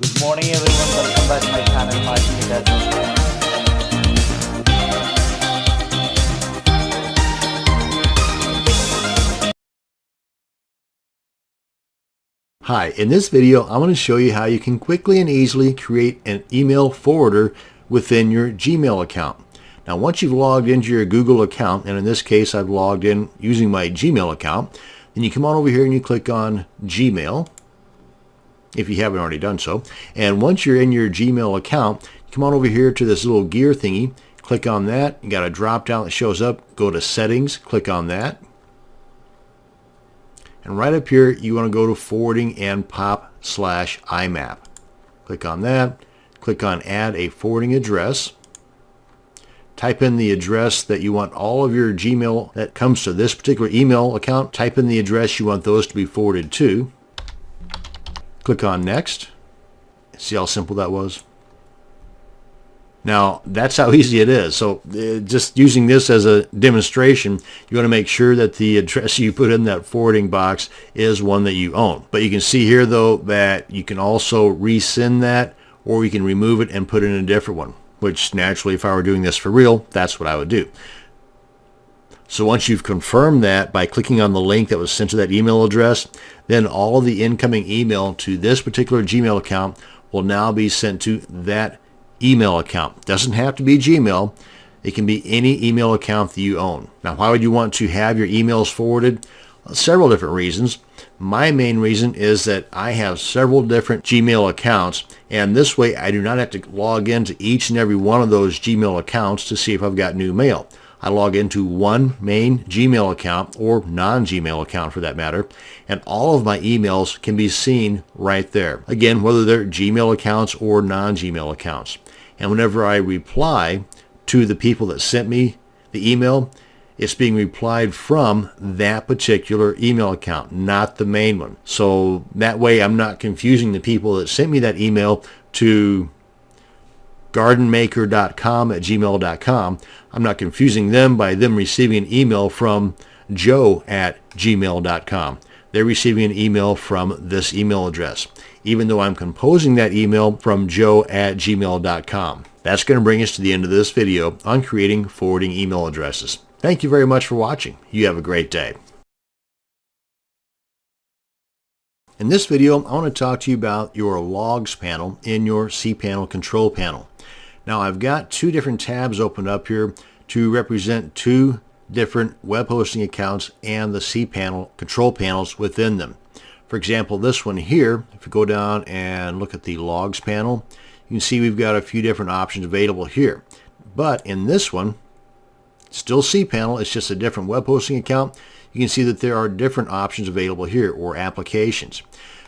Good morning everyone, welcome back to my channel Martin Data. Hi, in this video I'm going to show you how you can quickly and easily create an email forwarder within your Gmail account. Now once you've logged into your Google account, and in this case I've logged in using my Gmail account, then you come on over here and you click on Gmail if you haven't already done so. And once you're in your Gmail account, you come on over here to this little gear thingy, click on that. You got a drop down that shows up, go to settings, click on that. And right up here, you want to go to forwarding and pop/IMAP. Click on that. Click on add a forwarding address. Type in the address that you want all of your Gmail that comes to this particular email account. Type in the address you want those to be forwarded to. Click on next. See how simple that was? Now, that's how easy it is. So just using this as a demonstration, you want to make sure that the address you put in that forwarding box is one that you own. But you can see here, though, that you can also resend that, or you can remove it and put in a different one, which naturally, if I were doing this for real, that's what I would do. So once you've confirmed that by clicking on the link that was sent to that email address, then all of the incoming email to this particular Gmail account will now be sent to that email account. Doesn't have to be Gmail. It can be any email account that you own. Now, why would you want to have your emails forwarded? Well, several different reasons. My main reason is that I have several different Gmail accounts, and this way I do not have to log into each and every one of those Gmail accounts to see if I've got new mail. I log into one main Gmail account, or non-Gmail account for that matter, and all of my emails can be seen right there. Again, whether they're Gmail accounts or non-Gmail accounts. And whenever I reply to the people that sent me the email, it's being replied from that particular email account, not the main one. So that way I'm not confusing the people that sent me that email to gardenmaker.com@gmail.com. I'm not confusing them by them receiving an email from joe@gmail.com. They're receiving an email from this email address, even though I'm composing that email from joe@gmail.com. That's going to bring us to the end of this video on creating forwarding email addresses. Thank you very much for watching. You have a great day. In this video, I want to talk to you about your logs panel in your cPanel control panel. Now, I've got two different tabs opened up here to represent two different web hosting accounts and the cPanel control panels within them. For example, this one here, if you go down and look at the logs panel, you can see we've got a few different options available here. But in this one, still cPanel, it's just a different web hosting account. You can see that there are different options available here, or applications.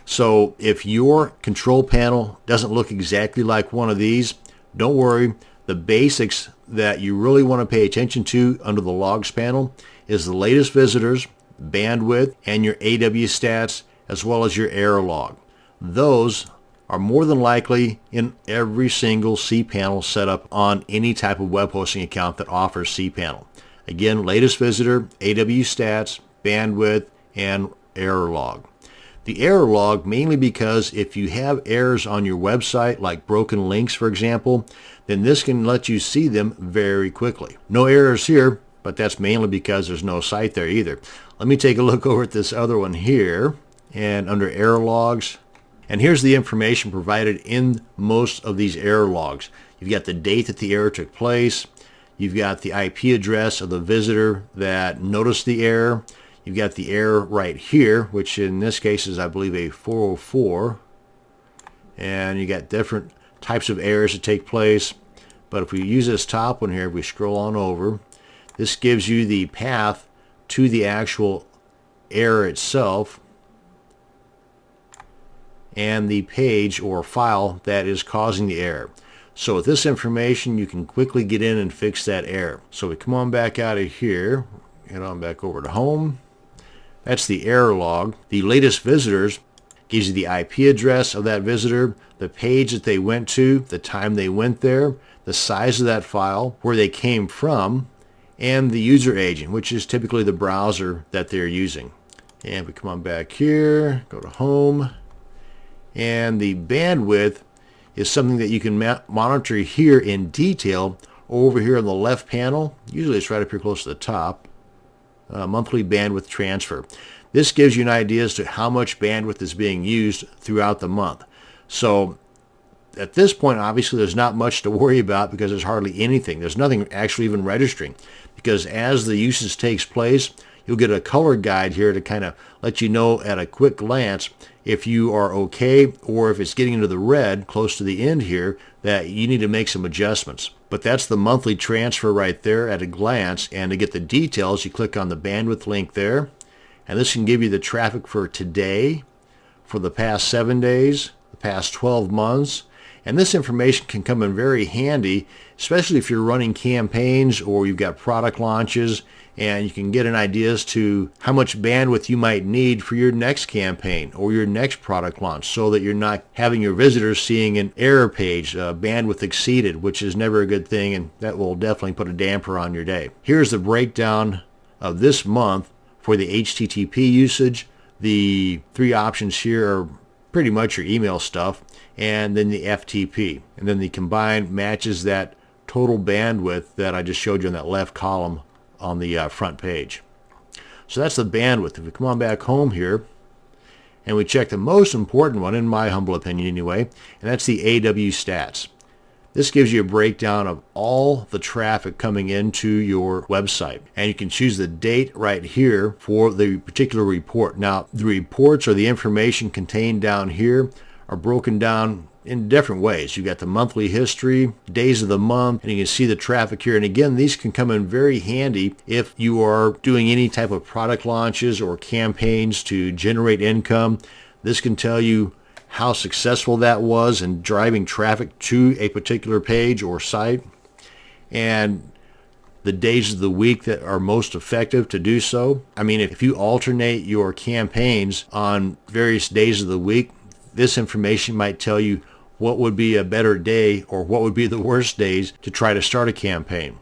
So if your control panel doesn't look exactly like one of these, don't worry. The basics that you really want to pay attention to under the logs panel is the latest visitors, bandwidth, and your AW stats, as well as your error log. Those are more than likely in every single cPanel setup on any type of web hosting account that offers cPanel. Again, latest visitor, AW stats, bandwidth, and error log. The error log, mainly because if you have errors on your website, like broken links, for example, then this can let you see them very quickly. No errors here, but that's mainly because there's no site there either. Let me take a look over at this other one here, and under error logs, and here's the information provided in most of these error logs. You've got the date that the error took place. You've got the IP address of the visitor that noticed the error. You've got the error right here, which in this case is, I believe, a 404. And you got different types of errors that take place. But if we use this top one here, if we scroll on over, this gives you the path to the actual error itself and the page or file that is causing the error. So with this information, you can quickly get in and fix that error. So we come on back out of here, head on back over to home. That's the error log. The latest visitors gives you the IP address of that visitor, the page that they went to, the time they went there, the size of that file, where they came from, and the user agent, which is typically the browser that they're using. And we come on back here, go to home, and the bandwidth is something that you can monitor here in detail over here on the left panel. Usually it's right up here close to the top. Monthly bandwidth transfer. This gives you an idea as to how much bandwidth is being used throughout the month. So at this point, obviously, there's not much to worry about because there's hardly anything. There's nothing actually even registering, because as the usage takes place, you'll get a color guide here to kind of let you know at a quick glance if you are okay, or if it's getting into the red close to the end here, that you need to make some adjustments. But that's the monthly transfer right there at a glance, and to get the details, you click on the bandwidth link there, and this can give you the traffic for today, for the past 7 days, the past 12 months, and this information can come in very handy, especially if you're running campaigns or you've got product launches, and you can get an idea as to how much bandwidth you might need for your next campaign or your next product launch, so that you're not having your visitors seeing an error page, bandwidth exceeded, which is never a good thing, and that will definitely put a damper on your day. Here's the breakdown of this month for the HTTP usage. The three options here are pretty much your email stuff, and then the FTP, and then the combined matches that total bandwidth that I just showed you on that left column on the front page. So that's the bandwidth. If we come on back home here and we check the most important one, in my humble opinion anyway, and that's the AW stats. This gives you a breakdown of all the traffic coming into your website, and you can choose the date right here for the particular report. Now, the reports or the information contained down here are broken down in different ways. You've got the monthly history, days of the month, and you can see the traffic here. And again, these can come in very handy if you are doing any type of product launches or campaigns to generate income. This can tell you how successful that was in driving traffic to a particular page or site, and the days of the week that are most effective to do so. I mean, if you alternate your campaigns on various days of the week, this information might tell you what would be a better day or what would be the worst days to try to start a campaign.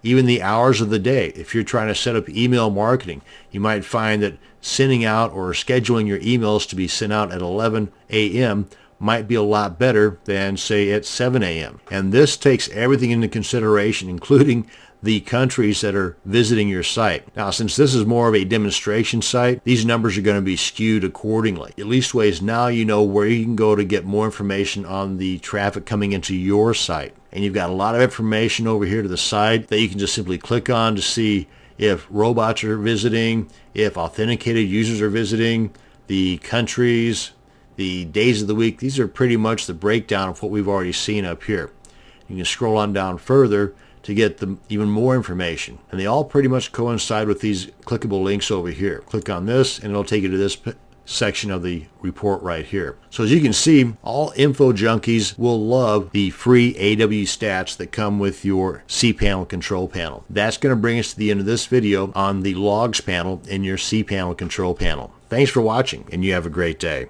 Even the hours of the day. If you're trying to set up email marketing, you might find that sending out or scheduling your emails to be sent out at 11 a.m. might be a lot better than, say, at 7 a.m. And this takes everything into consideration, including the countries that are visiting your site. Now, since this is more of a demonstration site, these numbers are going to be skewed accordingly. At least ways now you know where you can go to get more information on the traffic coming into your site. And you've got a lot of information over here to the side that you can just simply click on to see if robots are visiting, if authenticated users are visiting, the countries, the days of the week. These are pretty much the breakdown of what we've already seen up here. You can scroll on down further to get even more information. And they all pretty much coincide with these clickable links over here. Click on this and it'll take you to this section of the report right here. So as you can see, all info junkies will love the free AW stats that come with your cPanel control panel. That's going to bring us to the end of this video on the logs panel in your cPanel control panel. Thanks for watching, and you have a great day.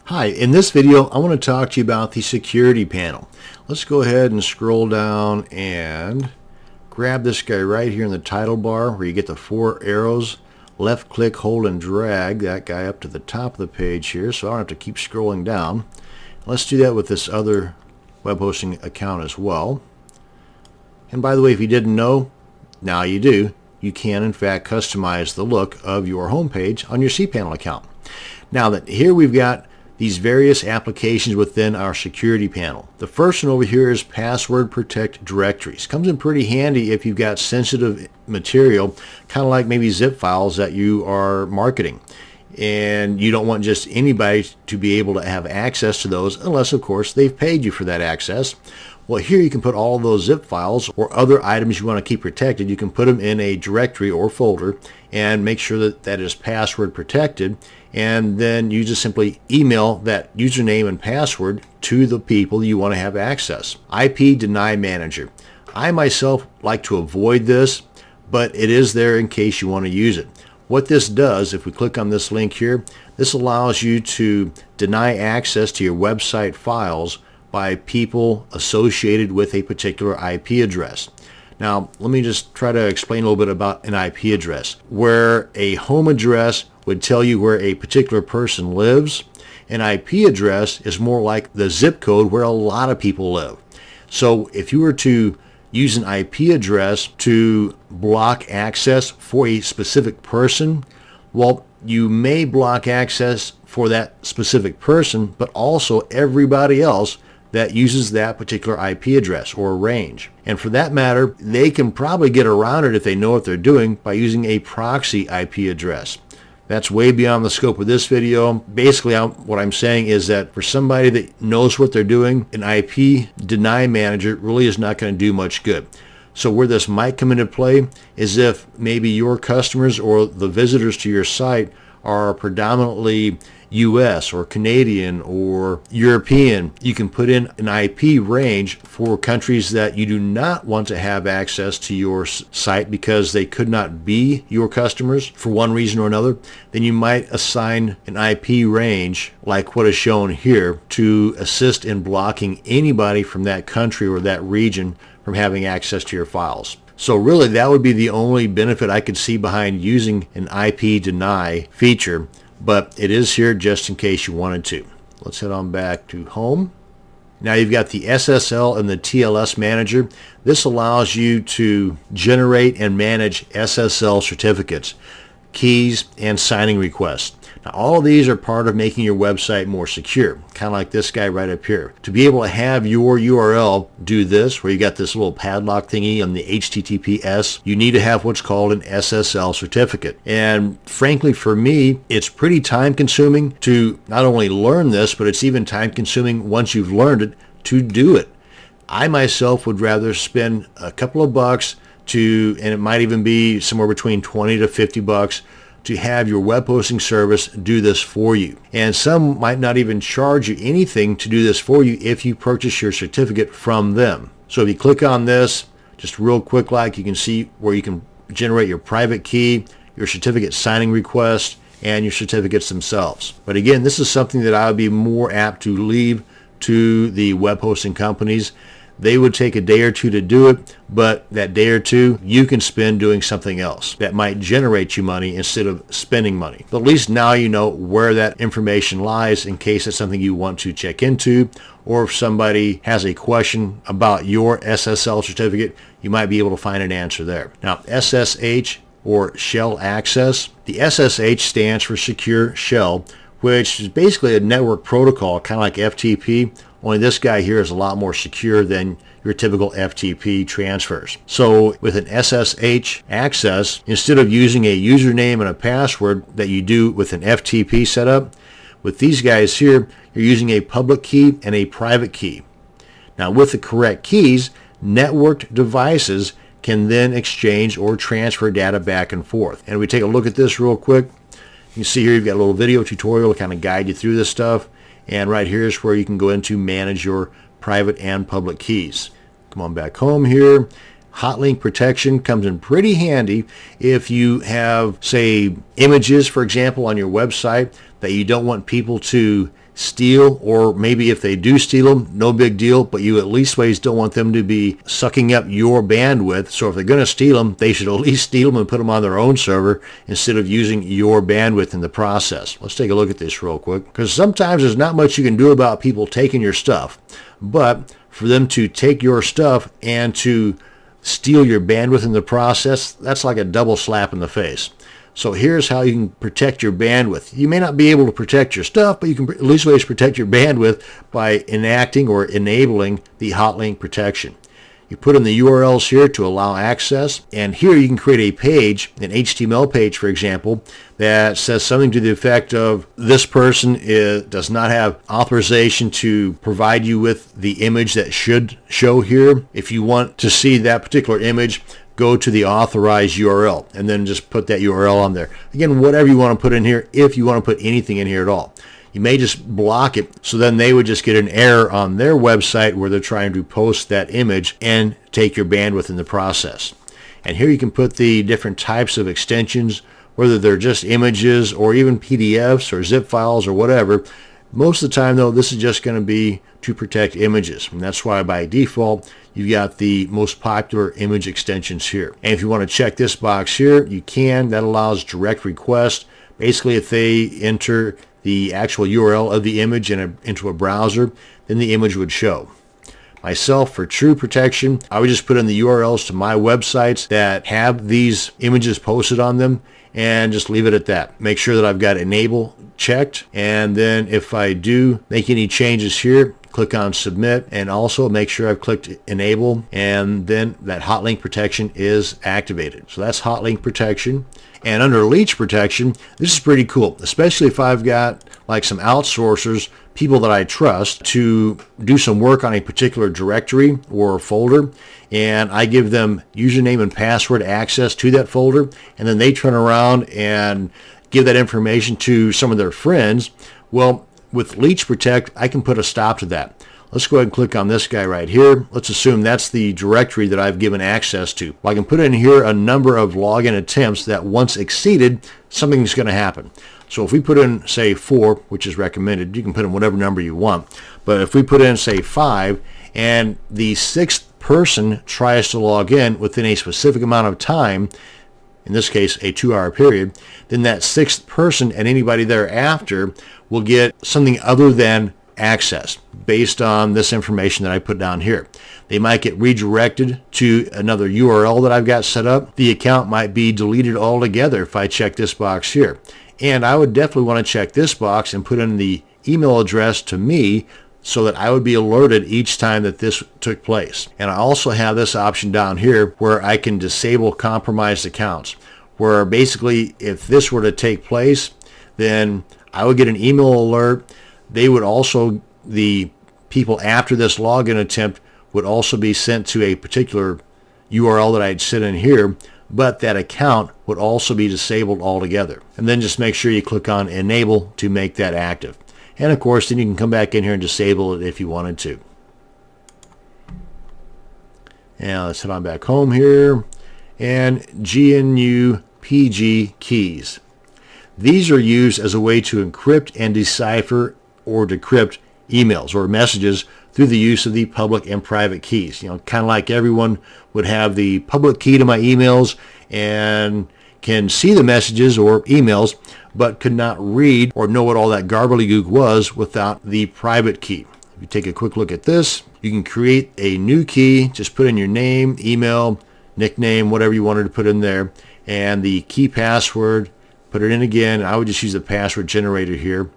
Hi, in this video I want to talk to you about the security panel. Let's go ahead and scroll down and grab this guy right here in the title bar where you get the 4 arrows. Left click, hold, and drag that guy up to the top of the page here, so I don't have to keep scrolling down. Let's do that with this other web hosting account as well. And by the way, if you didn't know, now you do. You can in fact customize the look of your home page on your cPanel account. Now that here we've got these various applications within our security panel. The first one over here is password protect directories. Comes in pretty handy if you've got sensitive material, kind of like maybe zip files that you are marketing, and you don't want just anybody to be able to have access to those unless of course they've paid you for that access. Well, here you can put all those zip files or other items you want to keep protected. You can put them in a directory or folder and make sure that that is password protected, and then you just simply email that username and password to the people you want to have access. IP Deny Manager. I myself like to avoid this, but it is there in case you want to use it. What this does, if we click on this link here, this allows you to deny access to your website files by people associated with a particular IP address. Now, let me just try to explain a little bit about an IP address. Where a home address would tell you where a particular person lives. An IP address is more like the zip code where a lot of people live. So if you were to use an IP address to block access for a specific person, well, you may block access for that specific person, but also everybody else that uses that particular IP address or range. And for that matter, they can probably get around it if they know what they're doing by using a proxy IP address. That's way beyond the scope of this video. Basically, what I'm saying is that for somebody that knows what they're doing, an IP deny manager really is not going to do much good. So where this might come into play is if maybe your customers or the visitors to your site are predominantly US or Canadian or European, you can put in an IP range for countries that you do not want to have access to your site because they could not be your customers for one reason or another. Then you might assign an IP range like what is shown here to assist in blocking anybody from that country or that region from having access to your files. So really that would be the only benefit I could see behind using an IP deny feature, but it is here just in case you wanted to. Let's head on back to home. Now you've got the SSL and the TLS manager. This allows you to generate and manage SSL certificates, keys, and signing requests. Now all of these are part of making your website more secure, kind of like this guy right up here. To be able to have your URL do this, where you got this little padlock thingy on the HTTPS, you need to have what's called an SSL certificate. And frankly, for me, it's pretty time consuming to not only learn this, but it's even time consuming once you've learned it to do it. I myself would rather spend a couple of bucks and it might even be somewhere between 20 to 50 bucks to have your web hosting service do this for you. And some might not even charge you anything to do this for you if you purchase your certificate from them. So if you click on this, just real quick, like you can see where you can generate your private key, your certificate signing request, and your certificates themselves. But again, this is something that I would be more apt to leave to the web hosting companies. They would take a day or two to do it, but that day or two you can spend doing something else that might generate you money instead of spending money. But at least now you know where that information lies in case it's something you want to check into, or if somebody has a question about your SSL certificate, you might be able to find an answer there. Now, SSH or shell access. The SSH stands for Secure Shell, which is basically a network protocol, kind of like FTP, only this guy here is a lot more secure than your typical FTP transfers. So with an SSH access, instead of using a username and a password that you do with an FTP setup, with these guys here, you're using a public key and a private key. Now with the correct keys, networked devices can then exchange or transfer data back and forth. And we take a look at this real quick. You can see here you've got a little video tutorial to kind of guide you through this stuff. And right here is where you can go into manage your private and public keys. Come on back home here. Hotlink protection comes in pretty handy if you have, say, images, for example, on your website that you don't want people to steal, or maybe if they do steal them, no big deal, but you at least don't want them to be sucking up your bandwidth. So if they're going to steal them, they should at least steal them and put them on their own server instead of using your bandwidth in the process. Let's take a look at this real quick, because sometimes there's not much you can do about people taking your stuff, but for them to take your stuff and to steal your bandwidth in the process, that's like a double slap in the face. So here's how you can protect your bandwidth. You may not be able to protect your stuff, but you can at least ways protect your bandwidth by enacting or enabling the hotlink protection. You put in the URLs here to allow access, and here you can create a page, an HTML page, for example, that says something to the effect of, this person does not have authorization to provide you with the image that should show here. If you want to see that particular image, go to the authorized URL and then just put that URL on there. Again, whatever you want to put in here, if you want to put anything in here at all. You may just block it, so then they would just get an error on their website where they're trying to post that image and take your bandwidth in the process. And here you can put the different types of extensions, whether they're just images or even PDFs or zip files or whatever. Most of the time, though, this is just going to be to protect images, and that's why by default you've got the most popular image extensions here. And if you want to check this box here, you can. That allows direct request Basically, if they enter the actual URL of the image into a browser, then the image would show. Myself, for true protection, I would just put in the URLs to my websites that have these images posted on them and just leave it at that. Make sure that I've got enable checked, and then if I do make any changes here, click on submit, and also make sure I've clicked enable, and then that hot link protection is activated. So that's hot link protection. And under leech protection, this is pretty cool, especially if I've got like some outsourcers, people that I trust, to do some work on a particular directory or folder, and I give them username and password access to that folder, and then they turn around and give that information to some of their friends. Well, with Leech Protect, I can put a stop to that. Let's go ahead and click on this guy right here. Let's assume that's the directory that I've given access to. Well, I can put in here a number of login attempts that once exceeded, something's going to happen. So if we put in, say, 4, which is recommended, you can put in whatever number you want. But if we put in, say, 5, and the 6th person tries to log in within a specific amount of time, in this case a 2-hour period, then that 6th person and anybody thereafter will get something other than access based on this information that I put down here. They might get redirected to another URL that I've got set up. The account might be deleted altogether if I check this box here. And I would definitely want to check this box and put in the email address to me so that I would be alerted each time that this took place. And I also have this option down here where I can disable compromised accounts, where basically if this were to take place, then I would get an email alert. They would also, the people after this login attempt would also be sent to a particular URL that I'd set in here, but that account would also be disabled altogether. And then just make sure you click on enable to make that active. And of course, then you can come back in here and disable it if you wanted to. Now let's head on back home here. And GNU PG keys. These are used as a way to encrypt and decipher or decrypt emails or messages through the use of the public and private keys. You know, kind of like everyone would have the public key to my emails and can see the messages or emails, but could not read or know what all that gobbledygook was without the private key. If you take a quick look at this, you can create a new key. Just put in your name, email, nickname, whatever you wanted to put in there, and the key password. Put it in again. I would just use the password generator here.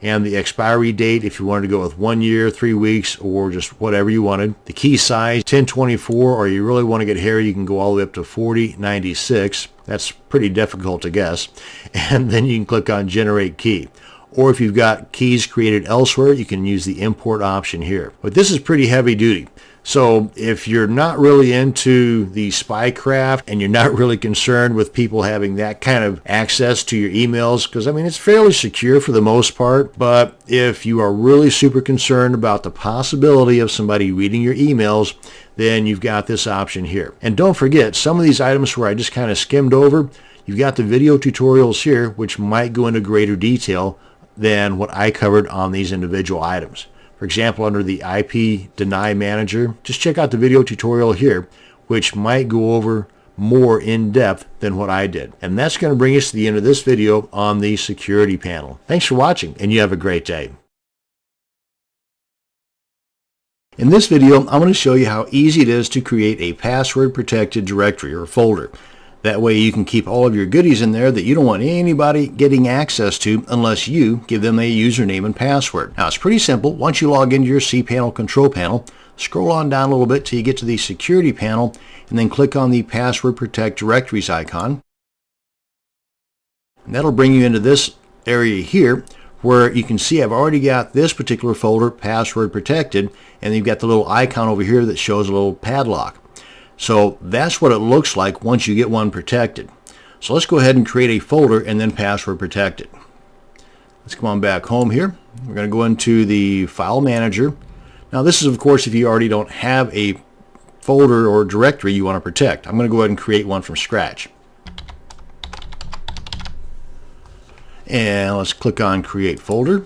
And the expiry date, if you wanted to go with 1 year, 3 weeks, or just whatever you wanted. The key size, 1024, or you really want to get hairy, you can go all the way up to 4096. That's pretty difficult to guess. And then you can click on Generate Key. Or if you've got keys created elsewhere, you can use the import option here. But this is pretty heavy duty. So if you're not really into the spycraft and you're not really concerned with people having that kind of access to your emails, because I mean it's fairly secure for the most part, but if you are really super concerned about the possibility of somebody reading your emails, then you've got this option here. And don't forget, some of these items where I just kind of skimmed over, you've got the video tutorials here which might go into greater detail than what I covered on these individual items. For example, under the IP Deny Manager, just check out the video tutorial here, which might go over more in depth than what I did. And that's going to bring us to the end of this video on the security panel. Thanks for watching, and you have a great day. In this video, I'm going to show you how easy it is to create a password-protected directory or folder. That way you can keep all of your goodies in there that you don't want anybody getting access to unless you give them a username and password. Now it's pretty simple. Once you log into your cPanel control panel, scroll on down a little bit till you get to the security panel and then click on the password protect directories icon. And that'll bring you into this area here where you can see I've already got this particular folder password protected, and you've got the little icon over here that shows a little padlock. So that's what it looks like once you get one protected. So let's go ahead and create a folder and then password protect it. Let's come on back home here. We're going to go into the file manager. Now this is of course if you already don't have a folder or directory you want to protect. I'm going to go ahead and create one from scratch. And let's click on create folder.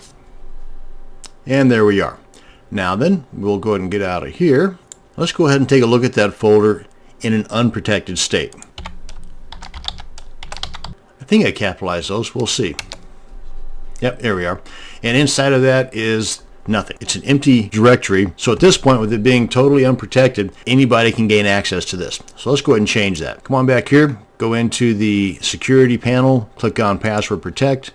And there we are. Now then, we'll go ahead and get out of here. Let's go ahead and take a look at that folder in an unprotected state. If think I capitalized those. We'll see. Yep, there we are. And inside of that is nothing. It's an empty directory. So at this point, with it being totally unprotected, anybody can gain access to this. So let's go ahead and change that. Come on back here, go into the security panel, click on password protect.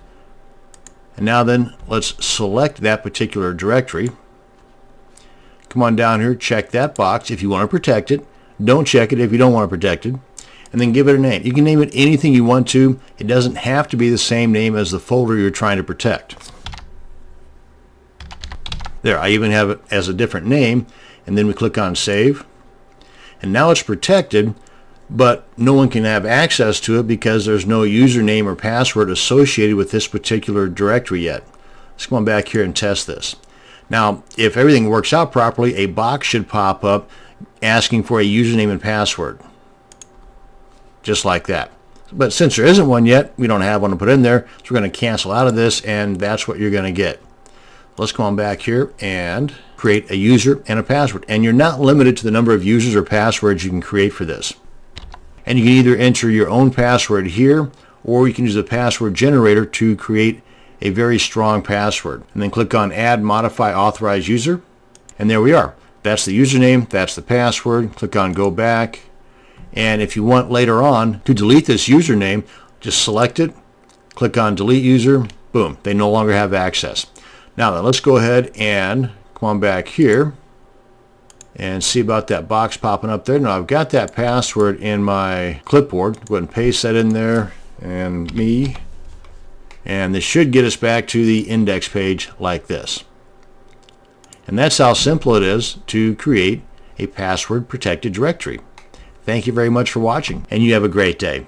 And now then, let's select that particular directory. Come on down here, check that box if you want to protect it. Don't check it if you don't want to protect it. And then give it a name. You can name it anything you want to. It doesn't have to be the same name as the folder you're trying to protect. There, I even have it as a different name. And then we click on save. And now it's protected, but no one can have access to it because there's no username or password associated with this particular directory yet. Let's come on back here and test this. Now, if everything works out properly, a box should pop up asking for a username and password. Just like that. But since there isn't one yet, we don't have one to put in there, so we're going to cancel out of this, and that's what you're going to get. Let's come on back here and create a user and a password. And you're not limited to the number of users or passwords you can create for this. And you can either enter your own password here, or you can use a password generator to create a very strong password. And then click on Add Modify Authorized User. And there we are. That's the username, that's the password. Click on Go Back. And if you want later on to delete this username, just select it, click on Delete User, boom, they no longer have access. Now then, let's go ahead and come on back here and see about that box popping up there. Now I've got that password in my clipboard. Go ahead and paste that in there, and me. And this should get us back to the index page like this. And that's how simple it is to create a password protected directory. Thank you very much for watching, and you have a great day.